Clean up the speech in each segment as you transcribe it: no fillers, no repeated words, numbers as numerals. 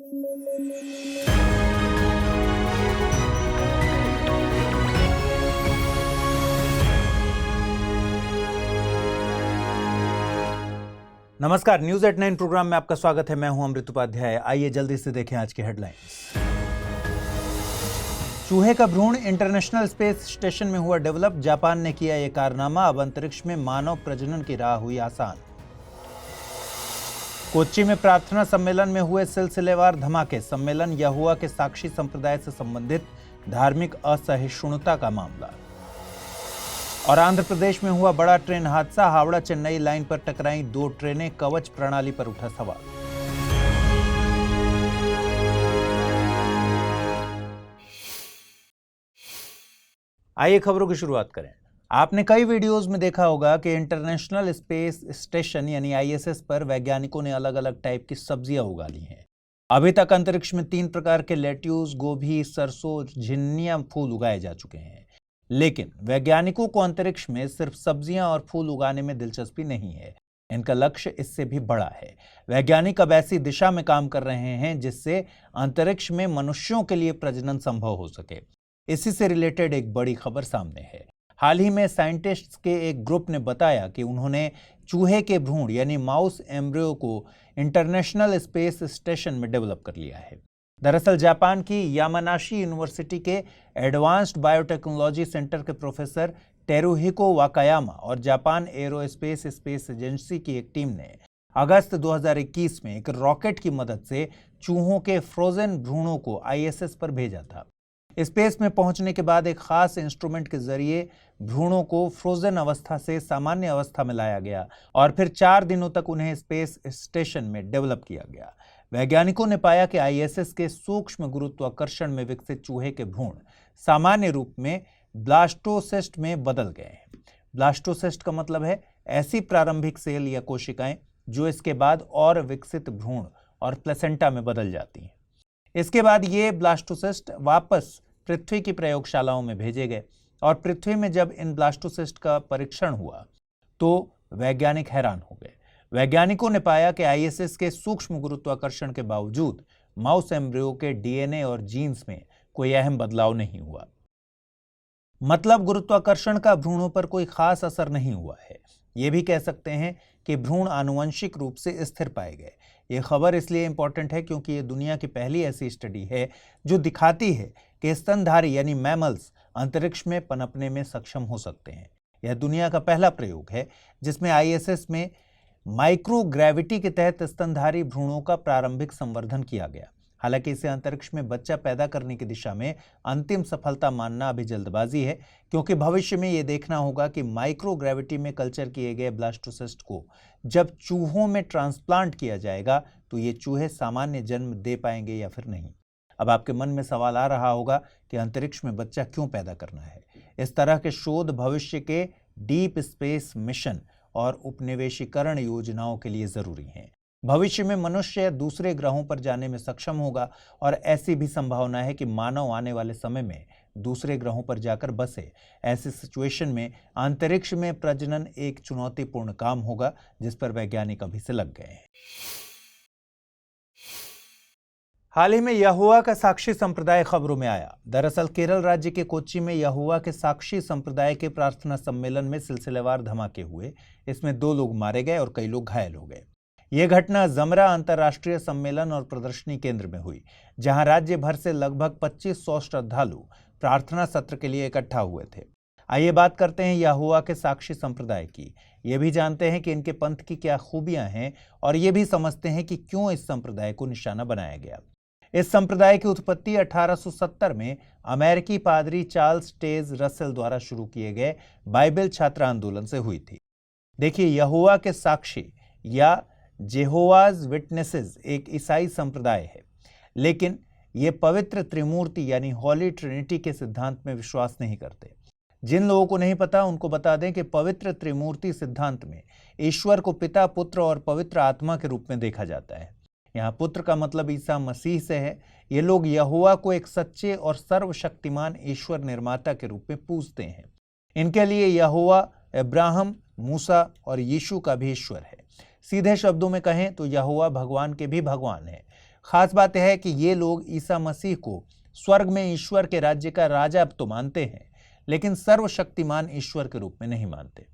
नमस्कार, news at 9 programme में आपका स्वागत है। मैं हूं अमृत उपाध्याय। आइए जल्दी से देखें आज की हेडलाइंस। चूहे का भ्रूण इंटरनेशनल स्पेस स्टेशन में हुआ डेवलप। जापान ने किया यह कारनामा। अब अंतरिक्ष में मानव प्रजनन की राह हुई आसान। कोच्चि में प्रार्थना सम्मेलन में हुए सिलसिलेवार धमाके। सम्मेलन यहोवा के साक्षी संप्रदाय से संबंधित धार्मिक असहिष्णुता का मामला। और आंध्र प्रदेश में हुआ बड़ा ट्रेन हादसा। हावड़ा चेन्नई लाइन पर टकराई दो ट्रेनें। कवच प्रणाली पर उठा सवाल। आइए खबरों की शुरुआत करें। आपने कई वीडियोस में देखा होगा कि इंटरनेशनल स्पेस स्टेशन यानी आईएसएस पर वैज्ञानिकों ने अलग अलग टाइप की सब्जियां उगा ली हैं। अभी तक अंतरिक्ष में 3 प्रकार के लेट्यूस, गोभी, सरसों, झिन्निया फूल उगाए जा चुके हैं। लेकिन वैज्ञानिकों को अंतरिक्ष में सिर्फ सब्जियां और फूल उगाने में दिलचस्पी नहीं है। इनका लक्ष्य इससे भी बड़ा है। वैज्ञानिक अब ऐसी दिशा में काम कर रहे हैं जिससे अंतरिक्ष में मनुष्यों के लिए प्रजनन संभव हो सके। इसी से रिलेटेड एक बड़ी खबर सामने है। हाल ही में साइंटिस्ट्स के एक ग्रुप ने बताया कि उन्होंने चूहे के भ्रूण यानी माउस एम्ब्रियो को इंटरनेशनल स्पेस स्टेशन में डेवलप कर लिया है। दरअसल जापान की यामानाशी यूनिवर्सिटी के एडवांस्ड बायोटेक्नोलॉजी सेंटर के प्रोफेसर टेरुहिको वाकायामा और जापान एरोस्पेस स्पेस एजेंसी की एक टीम ने अगस्त 2021 में एक रॉकेट की मदद से चूहों के फ्रोजन भ्रूणों को आईएसएस पर भेजा था। स्पेस में पहुंचने के बाद एक खास इंस्ट्रूमेंट के जरिए भ्रूणों को फ्रोजन अवस्था से सामान्य अवस्था में लाया गया और फिर 4 दिनों तक उन्हें स्पेस स्टेशन में डेवलप किया गया। वैज्ञानिकों ने पाया कि आईएसएस के सूक्ष्म गुरुत्वाकर्षण में विकसित चूहे के भ्रूण सामान्य रूप में ब्लास्टोसिस्ट में बदल गए हैं। ब्लास्टोसिस्ट का मतलब है ऐसी प्रारंभिक सेल या कोशिकाएं जो इसके बाद और विकसित भ्रूण और प्लेसेंटा में बदल जाती हैं। इसके बाद ये ब्लास्टोसिस्ट वापस पृथ्वी की प्रयोगशालाओं में भेजे गए और पृथ्वी में जब इन ब्लास्टोसिस्ट का परीक्षण हुआ तो वैज्ञानिक हैरान हो गए। वैज्ञानिकों ने पाया कि आईएसएस के सूक्ष्म गुरुत्वाकर्षण के बावजूद माउस एम्ब्रियो के डीएनए और जीन्स में कोई अहम बदलाव नहीं हुआ। मतलब गुरुत्वाकर्षण का भ्रूणों पर कोई खास असर नहीं हुआ है। ये भी कह सकते हैं कि भ्रूण आनुवंशिक रूप से स्थिर पाए गए। ये खबर इसलिए इंपॉर्टेंट है क्योंकि ये दुनिया की पहली ऐसी स्टडी है जो दिखाती है कि स्तनधारी यानी मैमल्स अंतरिक्ष में पनपने में सक्षम हो सकते हैं। यह दुनिया का पहला प्रयोग है जिसमें आईएसएस में माइक्रोग्रेविटी के तहत स्तनधारी भ्रूणों का प्रारंभिक संवर्धन किया गया। हालांकि इसे अंतरिक्ष में बच्चा पैदा करने की दिशा में अंतिम सफलता मानना अभी जल्दबाजी है, क्योंकि भविष्य में यह देखना होगा कि माइक्रोग्रेविटी में कल्चर किए गए ब्लास्टोसिस्ट को जब चूहों में ट्रांसप्लांट किया जाएगा तो ये चूहे सामान्य जन्म दे पाएंगे या फिर नहीं। अब आपके मन में सवाल आ रहा होगा कि अंतरिक्ष में बच्चा क्यों पैदा करना है। इस तरह के शोध भविष्य के डीप स्पेस मिशन और उपनिवेशीकरण योजनाओं के लिए जरूरी हैं। भविष्य में मनुष्य दूसरे ग्रहों पर जाने में सक्षम होगा और ऐसी भी संभावना है कि मानव आने वाले समय में दूसरे ग्रहों पर जाकर बसे। ऐसे सिचुएशन में अंतरिक्ष में प्रजनन एक चुनौतीपूर्ण काम होगा जिस पर वैज्ञानिक अभी से लग गए हैं। हाल ही में यहोवा का साक्षी संप्रदाय खबरों में आया। दरअसल केरल राज्य के कोच्चि में यहोवा के साक्षी संप्रदाय के प्रार्थना सम्मेलन में सिलसिलेवार धमाके हुए। इसमें 2 लोग मारे गए और कई लोग घायल हो गए। यह घटना जमरा अंतर्राष्ट्रीय सम्मेलन और प्रदर्शनी केंद्र में हुई, जहां राज्य भर से लगभग 2500 श्रद्धालु प्रार्थना सत्र के लिए इकट्ठा हुए थे। आइए बात करते हैं यहोवा के साक्षी संप्रदाय की। ये भी जानते हैं कि इनके पंथ की क्या खूबियां हैं और ये भी समझते हैं कि क्यों इस संप्रदाय को निशाना बनाया गया। इस संप्रदाय की उत्पत्ति 1870 में अमेरिकी पादरी चार्ल्स टेज रसेल द्वारा शुरू किए गए बाइबल छात्र आंदोलन से हुई थी। देखिए, यहोवा के साक्षी या जेहोवाज विटनेसेस एक ईसाई संप्रदाय है, लेकिन ये पवित्र त्रिमूर्ति यानी हॉली ट्रिनिटी के सिद्धांत में विश्वास नहीं करते। जिन लोगों को नहीं पता उनको बता दें कि पवित्र त्रिमूर्ति सिद्धांत में ईश्वर को पिता, पुत्र और पवित्र आत्मा के रूप में देखा जाता है। यहाँ पुत्र का मतलब ईसा मसीह से है। ये लोग यहोवा को एक सच्चे और सर्वशक्तिमान ईश्वर निर्माता के रूप में पूजते हैं। इनके लिए यहोवा अब्राहम, मूसा और यीशु का भी ईश्वर है। सीधे शब्दों में कहें तो यहोवा भगवान के भी भगवान है। खास बात यह है कि ये लोग ईसा मसीह को स्वर्ग में ईश्वर के राज्य का राजा तो मानते हैं, लेकिन सर्वशक्तिमान ईश्वर के रूप में नहीं मानते।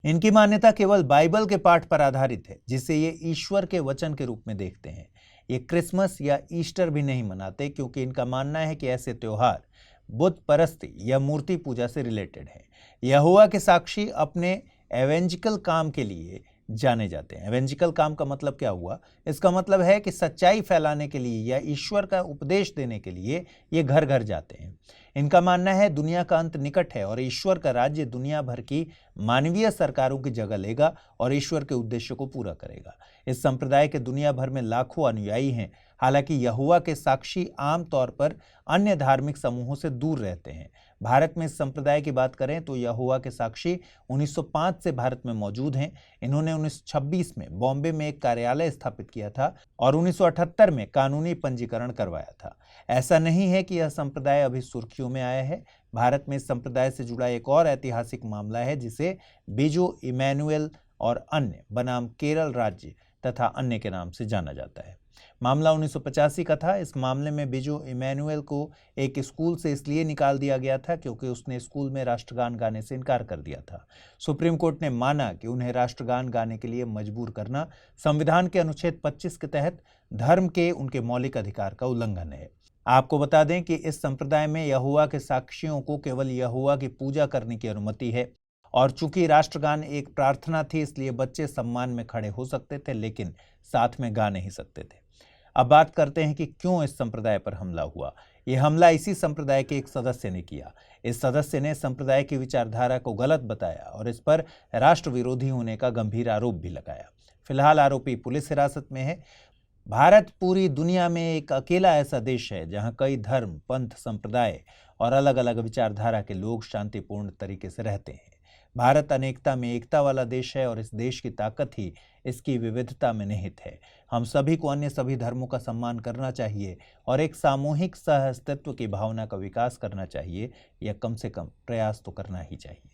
इनकी मान्यता केवल बाइबल के पाठ पर आधारित है, जिसे ये ईश्वर के वचन के रूप में देखते हैं। ये क्रिसमस या ईस्टर भी नहीं मनाते, क्योंकि इनका मानना है कि ऐसे त्योहार बुत परस्ती या मूर्ति पूजा से रिलेटेड है। यहोवा के साक्षी अपने एवेंजिकल काम के लिए जाने जाते हैं। एवेंजिकल काम का मतलब क्या हुआ? इसका मतलब है कि सच्चाई फैलाने के लिए या ईश्वर का उपदेश देने के लिए ये घर घर जाते हैं। इनका मानना है दुनिया का अंत निकट है और ईश्वर का राज्य दुनिया भर की मानवीय सरकारों की जगह लेगा और ईश्वर के उद्देश्य को पूरा करेगा। इस संप्रदाय के दुनिया भर में लाखों अनुयायी हैं। हालांकि यहोवा के साक्षी आमतौर पर अन्य धार्मिक समूहों से दूर रहते हैं। भारत में इस संप्रदाय की बात करें तो यहोवा के साक्षी 1905 से भारत में मौजूद हैं। इन्होंने 1926 में बॉम्बे में एक कार्यालय स्थापित किया था और 1978 में कानूनी पंजीकरण करवाया था। ऐसा नहीं है कि यह संप्रदाय अभी सुर्खियों में आया है। भारत में इस संप्रदाय से जुड़ा एक और ऐतिहासिक मामला है, जिसे बिजो इमैनुएल और अन्य बनाम केरल राज्य तथा अन्य के नाम से जाना जाता है। मामला 1985 का था। इस मामले में बिजो इमैनुएल को एक स्कूल से इसलिए निकाल दिया गया था क्योंकि उसने स्कूल में राष्ट्रगान गाने से इनकार कर दिया था। सुप्रीम कोर्ट ने माना कि उन्हें राष्ट्रगान गाने के लिए मजबूर करना संविधान के अनुच्छेद 25 के तहत धर्म के उनके मौलिक अधिकार का उल्लंघन है। आपको बता दें कि इस संप्रदाय में यहोवा के साक्षियों को केवल यहोवा की पूजा करने की अनुमति है और चूंकि राष्ट्रगान एक प्रार्थना थी, इसलिए बच्चे सम्मान में खड़े हो सकते थे लेकिन साथ में गा नहीं सकते थे। अब बात करते हैं कि क्यों इस संप्रदाय पर हमला हुआ। यह हमला इसी संप्रदाय के एक सदस्य ने किया। इस सदस्य ने संप्रदाय की विचारधारा को गलत बताया और इस पर राष्ट्र विरोधी होने का गंभीर आरोप भी लगाया। फिलहाल आरोपी पुलिस हिरासत में है। भारत पूरी दुनिया में एक अकेला ऐसा देश है जहां कई धर्म, पंथ, संप्रदाय और अलग अलग विचारधारा के लोग शांतिपूर्ण तरीके से रहते हैं। भारत अनेकता में एकता वाला देश है और इस देश की ताकत ही इसकी विविधता में निहित है। हम सभी को अन्य सभी धर्मों का सम्मान करना चाहिए और एक सामूहिक सह अस्तित्व की भावना का विकास करना चाहिए, या कम से कम प्रयास तो करना ही चाहिए।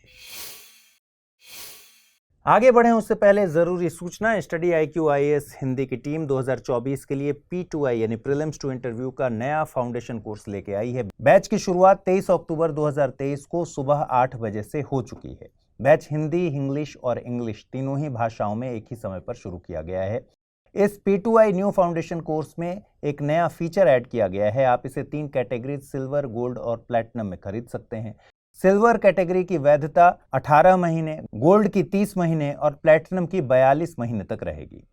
आगे बढ़ें उससे पहले जरूरी सूचना। स्टडी IQ IAS हिंदी की टीम 2024 के लिए P2I यानी प्रीलिम्स टू इंटरव्यू का नया फाउंडेशन कोर्स लेके आई है। बैच की शुरुआत 23 अक्टूबर 2023 को सुबह 8 बजे से हो चुकी है। बैच हिंदी, इंग्लिश और इंग्लिश तीनों ही भाषाओं में एक ही समय पर शुरू किया गया है। इस P2I न्यू फाउंडेशन कोर्स में एक नया फीचर ऐड किया गया है। आप इसे 3 कैटेगरी सिल्वर, गोल्ड और प्लैटिनम में खरीद सकते हैं। सिल्वर कैटेगरी की वैधता 18 महीने, गोल्ड की 30 महीने और प्लैटिनम की 42 महीने तक रहेगी।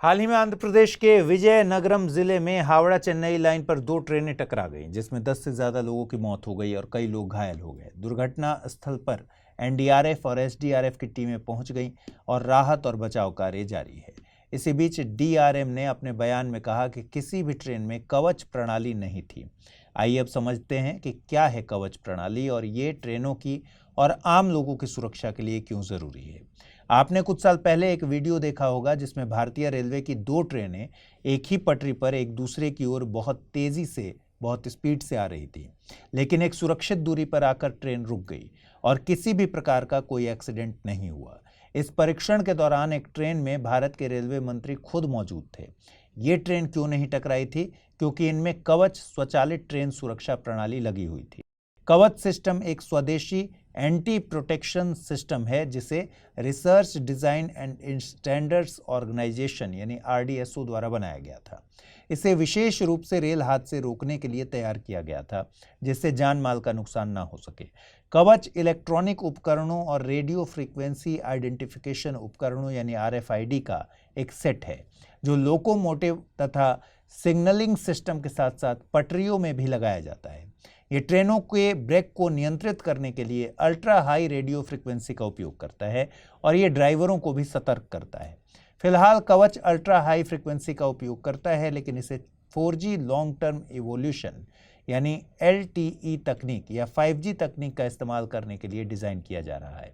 हाल ही में आंध्र प्रदेश के विजयनगरम जिले में हावड़ा चेन्नई लाइन पर 2 ट्रेनें टकरा गईं, जिसमें 10 से ज्यादा लोगों की मौत हो गई और कई लोग घायल हो गए। दुर्घटना स्थल पर NDRF और SDRF की टीमें पहुंच गईं और राहत और बचाव कार्य जारी है। इसी बीच DRM ने अपने बयान में कहा कि किसी भी ट्रेन में कवच प्रणाली नहीं थी। आइए अब समझते हैं कि क्या है कवच प्रणाली और ये ट्रेनों की और आम लोगों की सुरक्षा के लिए क्यों जरूरी है। आपने कुछ साल पहले एक वीडियो देखा होगा जिसमें भारतीय रेलवे की 2 ट्रेनें एक ही पटरी पर एक दूसरे की ओर बहुत तेजी से, बहुत स्पीड से आ रही थी, लेकिन एक सुरक्षित दूरी पर आकर ट्रेन रुक गई और किसी भी प्रकार का कोई एक्सीडेंट नहीं हुआ। इस परीक्षण के दौरान एक ट्रेन में भारत के रेलवे मंत्री खुद मौजूद थे। ये ट्रेन क्यों नहीं टकराई थी? क्योंकि इनमें कवच स्वचालित ट्रेन सुरक्षा प्रणाली लगी हुई थी। कवच सिस्टम एक स्वदेशी एंटी प्रोटेक्शन सिस्टम है जिसे research design and standards organisation यानी RDSO द्वारा बनाया गया था। इसे विशेष रूप से रेल हादसे रोकने के लिए तैयार किया गया था, जिससे जान माल का नुकसान ना हो सके। कवच इलेक्ट्रॉनिक उपकरणों और रेडियो फ्रीक्वेंसी आइडेंटिफिकेशन उपकरणों यानी RFID का एक सेट है, जो लोकोमोटिव तथा सिग्नलिंग सिस्टम के साथ साथ पटरियों में भी लगाया जाता है। ये ट्रेनों के ब्रेक को नियंत्रित करने के लिए अल्ट्रा हाई रेडियो फ्रीक्वेंसी का उपयोग करता है और ये ड्राइवरों को भी सतर्क करता है। फिलहाल कवच अल्ट्रा हाई फ्रीक्वेंसी का उपयोग करता है, लेकिन इसे 4G लॉन्ग टर्म इवोल्यूशन यानी LTE तकनीक या 5G तकनीक का इस्तेमाल करने के लिए डिजाइन किया जा रहा है।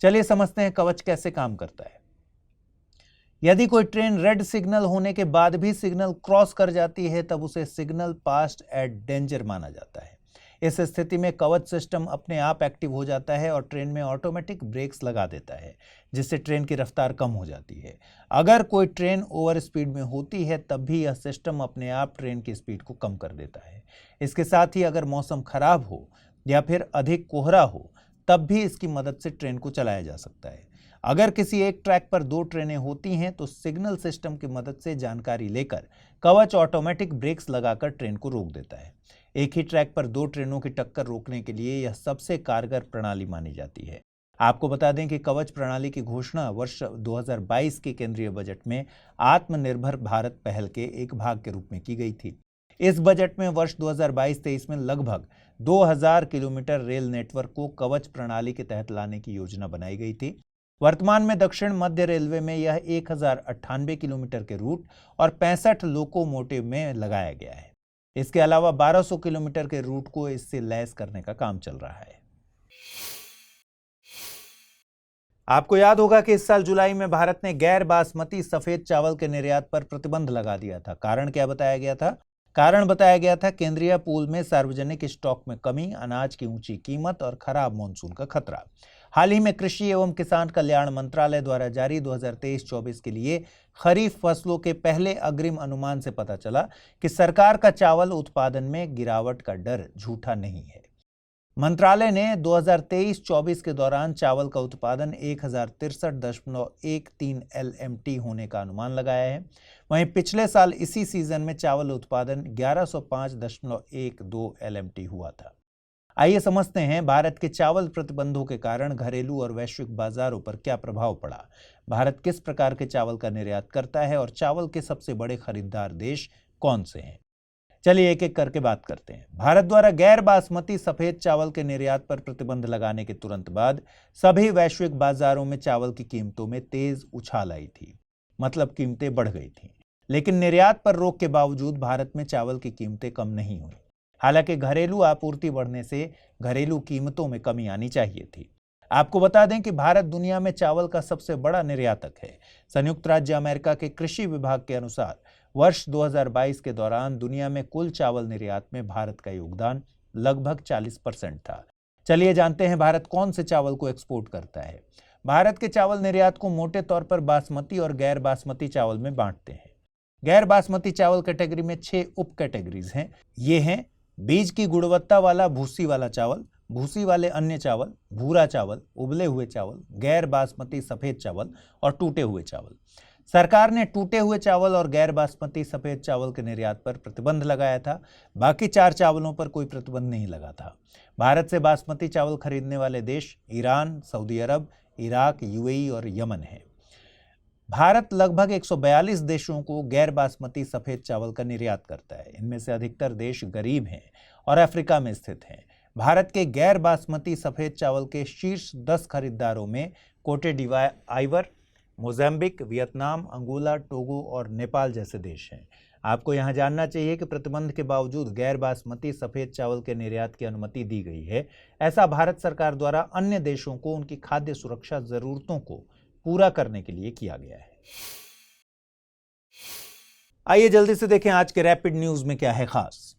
चलिए समझते हैं कवच कैसे काम करता है। यदि कोई ट्रेन रेड सिग्नल होने के बाद भी सिग्नल क्रॉस कर जाती है, तब उसे सिग्नल पास्ट एट डेंजर माना जाता है। इस स्थिति में कवच सिस्टम अपने आप एक्टिव हो जाता है और ट्रेन में ऑटोमेटिक ब्रेक्स लगा देता है, जिससे ट्रेन की रफ्तार कम हो जाती है। अगर कोई ट्रेन ओवर स्पीड में होती है तब भी यह सिस्टम अपने आप ट्रेन की स्पीड को कम कर देता है। इसके साथ ही अगर मौसम खराब हो या फिर अधिक कोहरा हो तब भी इसकी मदद से ट्रेन को चलाया जा सकता है। अगर किसी एक ट्रैक पर 2 ट्रेनें होती हैं तो सिग्नल सिस्टम की मदद से जानकारी लेकर कवच ऑटोमेटिक ब्रेक्स लगाकर ट्रेन को रोक देता है। एक ही ट्रैक पर 2 ट्रेनों की टक्कर रोकने के लिए यह सबसे कारगर प्रणाली मानी जाती है। आपको बता दें कि कवच प्रणाली की घोषणा वर्ष 2022 के केंद्रीय बजट में आत्मनिर्भर भारत पहल के एक भाग के रूप में की गई थी। इस बजट में वर्ष 2022-23 में लगभग 2000 किलोमीटर रेल नेटवर्क को कवच प्रणाली के तहत लाने की योजना बनाई गई थी। वर्तमान में दक्षिण मध्य रेलवे में यह 1098 किलोमीटर के रूट और 65 लोकोमोटिव में लगाया गया है। इसके अलावा 1200 किलोमीटर के रूट को इससे लैस करने का काम चल रहा है। आपको याद होगा कि इस साल जुलाई में भारत ने गैर बासमती सफेद चावल के निर्यात पर प्रतिबंध लगा दिया था। कारण क्या बताया गया था? कारण बताया गया था केंद्रीय पूल में सार्वजनिक स्टॉक में कमी, अनाज की ऊंची कीमत और खराब मानसून का खतरा। हाल ही में कृषि एवं किसान कल्याण मंत्रालय द्वारा जारी 2023-24 के लिए खरीफ फसलों के पहले अग्रिम अनुमान से पता चला कि सरकार का चावल उत्पादन में गिरावट का डर झूठा नहीं है। मंत्रालय ने 2023-24 के दौरान चावल का उत्पादन 1063.13 LMT होने का अनुमान लगाया है। वहीं पिछले साल इसी सीजन में चावल उत्पादन 1105.12 LMT हुआ था। आइए समझते हैं भारत के चावल प्रतिबंधों के कारण घरेलू और वैश्विक बाजारों पर क्या प्रभाव पड़ा। भारत किस प्रकार के चावल का निर्यात करता है और चावल के सबसे बड़े खरीदार देश कौन से हैं। चलिए एक एक करके बात करते हैं। भारत द्वारा गैर बासमती सफेद चावल के निर्यात पर प्रतिबंध लगाने के तुरंत बाद सभी वैश्विक बाजारों में चावल की कीमतों में तेज उछाल आई थी, मतलब कीमतें बढ़ गई थी। लेकिन निर्यात पर रोक के बावजूद भारत में चावल की कीमतें कम नहीं हुई। हालांकि घरेलू आपूर्ति बढ़ने से घरेलू कीमतों में कमी आनी चाहिए थी। आपको बता दें कि भारत दुनिया में चावल का सबसे बड़ा निर्यातक है। संयुक्त राज्य अमेरिका के कृषि विभाग के अनुसार वर्ष 2022 के दौरान दुनिया में कुल चावल निर्यात में भारत का योगदान लगभग 40% था। चलिए जानते हैं भारत कौन से चावल को एक्सपोर्ट करता है। भारत के चावल निर्यात को मोटे तौर पर बासमती और गैर बासमती चावल में बांटते हैं। गैर बासमती चावल कैटेगरी में 6 उप कैटेगरीज हैं। ये हैं बीज की गुणवत्ता वाला भूसी वाला चावल, भूसी वाले अन्य चावल, भूरा चावल, उबले हुए चावल, गैर बासमती सफेद चावल और टूटे हुए चावल। सरकार ने टूटे हुए चावल और गैर बासमती सफेद चावल के निर्यात पर प्रतिबंध लगाया था। बाकी 4 चावलों पर कोई प्रतिबंध नहीं लगा था। भारत से बासमती चावल खरीदने वाले देश ईरान, सऊदी अरब, इराक, यूएई और यमन है। भारत लगभग 142 देशों को गैर बासमती सफेद चावल का निर्यात करता है। इनमें से अधिकतर देश गरीब हैं और अफ्रीका में स्थित हैं। भारत के गैर बासमती सफेद चावल के शीर्ष 10 खरीदारों में कोटे डिवाइवर, मोजाम्बिक, वियतनाम, अंगोला, टोगो और नेपाल जैसे देश हैं। आपको यहां जानना चाहिए कि प्रतिबंध के बावजूद गैर बासमती सफेद चावल के निर्यात की अनुमति दी गई है। ऐसा भारत सरकार द्वारा अन्य देशों को उनकी खाद्य सुरक्षा जरूरतों को पूरा करने के लिए किया गया है। आइए जल्दी से देखें आज के रैपिड न्यूज में क्या है खास।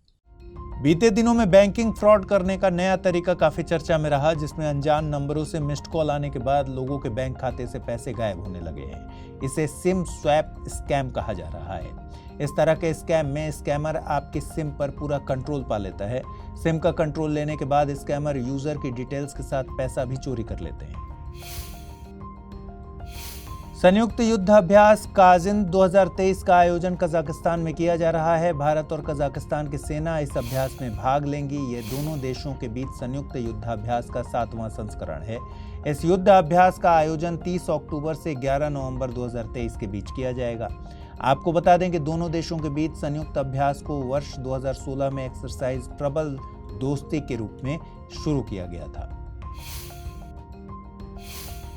बीते दिनों में बैंकिंग फ्रॉड करने का नया तरीका काफी चर्चा में रहा, जिसमें अनजान नंबरों से मिस्ड कॉल आने के बाद लोगों के बैंक खाते से पैसे गायब होने लगे हैं। इसे सिम स्वैप स्कैम कहा जा रहा है। इस तरह के स्कैम में स्कैमर आपकी सिम पर पूरा कंट्रोल पा लेता है। सिम का कंट्रोल लेने के बाद स्कैमर यूजर की डिटेल्स के साथ पैसा भी चोरी कर लेते हैं। संयुक्त युद्ध अभ्यास काजिन 2023 का आयोजन कजाकिस्तान में किया जा रहा है। भारत और कजाकिस्तान की सेना इस अभ्यास में भाग लेंगी। ये दोनों देशों के बीच संयुक्त युद्धाभ्यास का 7वां संस्करण है। इस युद्ध अभ्यास का आयोजन 30 अक्टूबर से 11 नवंबर 2023 के बीच किया जाएगा। आपको बता दें कि दोनों देशों के बीच संयुक्त अभ्यास को वर्ष 2016 में एक्सरसाइज प्रबल दोस्ती के रूप में शुरू किया गया था।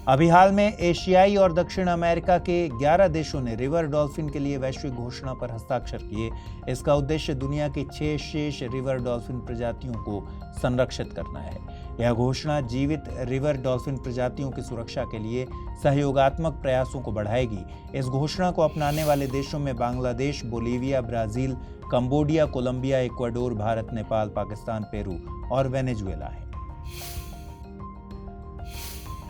अभी हाल में एशियाई और दक्षिण अमेरिका के 11 देशों ने रिवर डॉल्फिन के लिए वैश्विक घोषणा पर हस्ताक्षर किए। इसका उद्देश्य दुनिया की 6 शेष रिवर डॉल्फिन प्रजातियों को संरक्षित करना है। यह घोषणा जीवित रिवर डॉल्फिन प्रजातियों की सुरक्षा के लिए सहयोगात्मक प्रयासों को बढ़ाएगी। इस घोषणा को अपनाने वाले देशों में Bangladesh, Bolivia, Brazil, Cambodia, Colombia, Ecuador, Bharat, Nepal, Pakistan, Peru और वेनेजुएला है।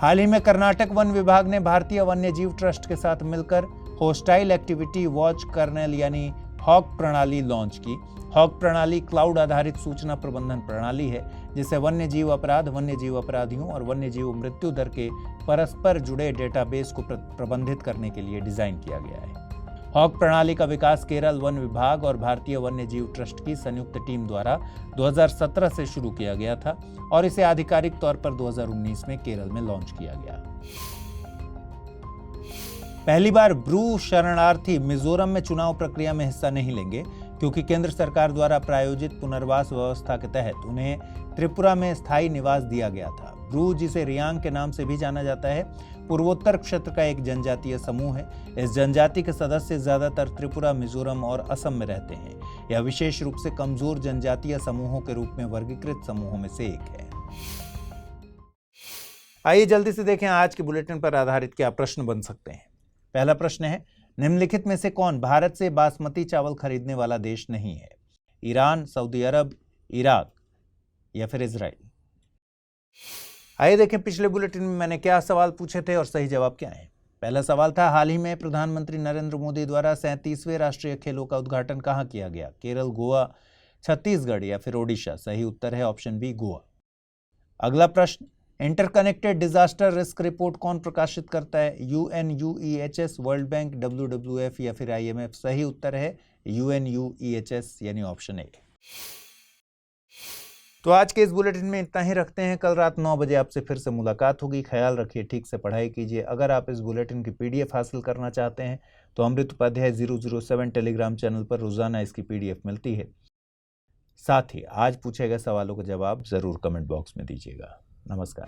हाल ही में कर्नाटक वन विभाग ने भारतीय वन्यजीव ट्रस्ट के साथ मिलकर होस्टाइल एक्टिविटी वॉच कर्नेल यानी हॉक प्रणाली लॉन्च की। हॉक प्रणाली क्लाउड आधारित सूचना प्रबंधन प्रणाली है, जिसे वन्यजीव अपराध, वन्यजीव अपराधियों और वन्यजीव मृत्यु दर के परस्पर जुड़े डेटाबेस को प्रबंधित करने के लिए डिजाइन किया गया है। हॉक प्रणाली का विकास केरल वन विभाग और भारतीय वन्यजीव ट्रस्ट की संयुक्त टीम द्वारा 2017 से शुरू किया गया था और इसे आधिकारिक तौर पर 2019 में केरल में लॉन्च किया गया। पहली बार ब्रू शरणार्थी मिजोरम में चुनाव प्रक्रिया में हिस्सा नहीं लेंगे, क्योंकि केंद्र सरकार द्वारा प्रायोजित पुनर्वास व्यवस्था के तहत उन्हें त्रिपुरा में स्थायी निवास दिया गया था। ब्रू, जिसे रियांग के नाम से भी जाना जाता है, पूर्वोत्तर क्षेत्र का एक जनजातीय समूह है। इस जनजाति के सदस्य ज्यादातर त्रिपुरा, मिजोरम और असम में रहते हैं। यह विशेष रूप से कमजोर जनजातीय समूहों के रूप में वर्गीकृत समूहों में से एक है। आइए जल्दी से देखें आज के बुलेटिन पर आधारित क्या प्रश्न बन सकते हैं। पहला प्रश्न है, निम्नलिखित में से कौन भारत से बासमती चावल खरीदने वाला देश नहीं है? ईरान, सऊदी अरब, इराक या फिर इजराइल? आइए देखें पिछले बुलेटिन में मैंने क्या सवाल पूछे थे और सही जवाब क्या है। पहला सवाल था, हाल ही में प्रधानमंत्री नरेंद्र मोदी द्वारा 37वें राष्ट्रीय खेलों का उद्घाटन कहां किया गया? केरल, गोवा, छत्तीसगढ़ या फिर ओडिशा? सही उत्तर है ऑप्शन बी, गोवा। अगला प्रश्न, इंटरकनेक्टेड डिजास्टर रिस्क रिपोर्ट कौन प्रकाशित करता है? UNUEHS, वर्ल्ड बैंक, WWF या फिर IMF? सही उत्तर है UNUEHS यानी ऑप्शन ए। तो आज के इस बुलेटिन में इतना ही रखते हैं। कल रात 9 बजे आपसे फिर से मुलाकात होगी। ख्याल रखिए, ठीक से पढ़ाई कीजिए। अगर आप इस बुलेटिन की PDF हासिल करना चाहते हैं तो अमृत उपाध्याय 007 टेलीग्राम चैनल पर रोजाना इसकी PDF मिलती है। साथ ही आज पूछे गए सवालों का जवाब जरूर कमेंट बॉक्स में दीजिएगा। नमस्कार।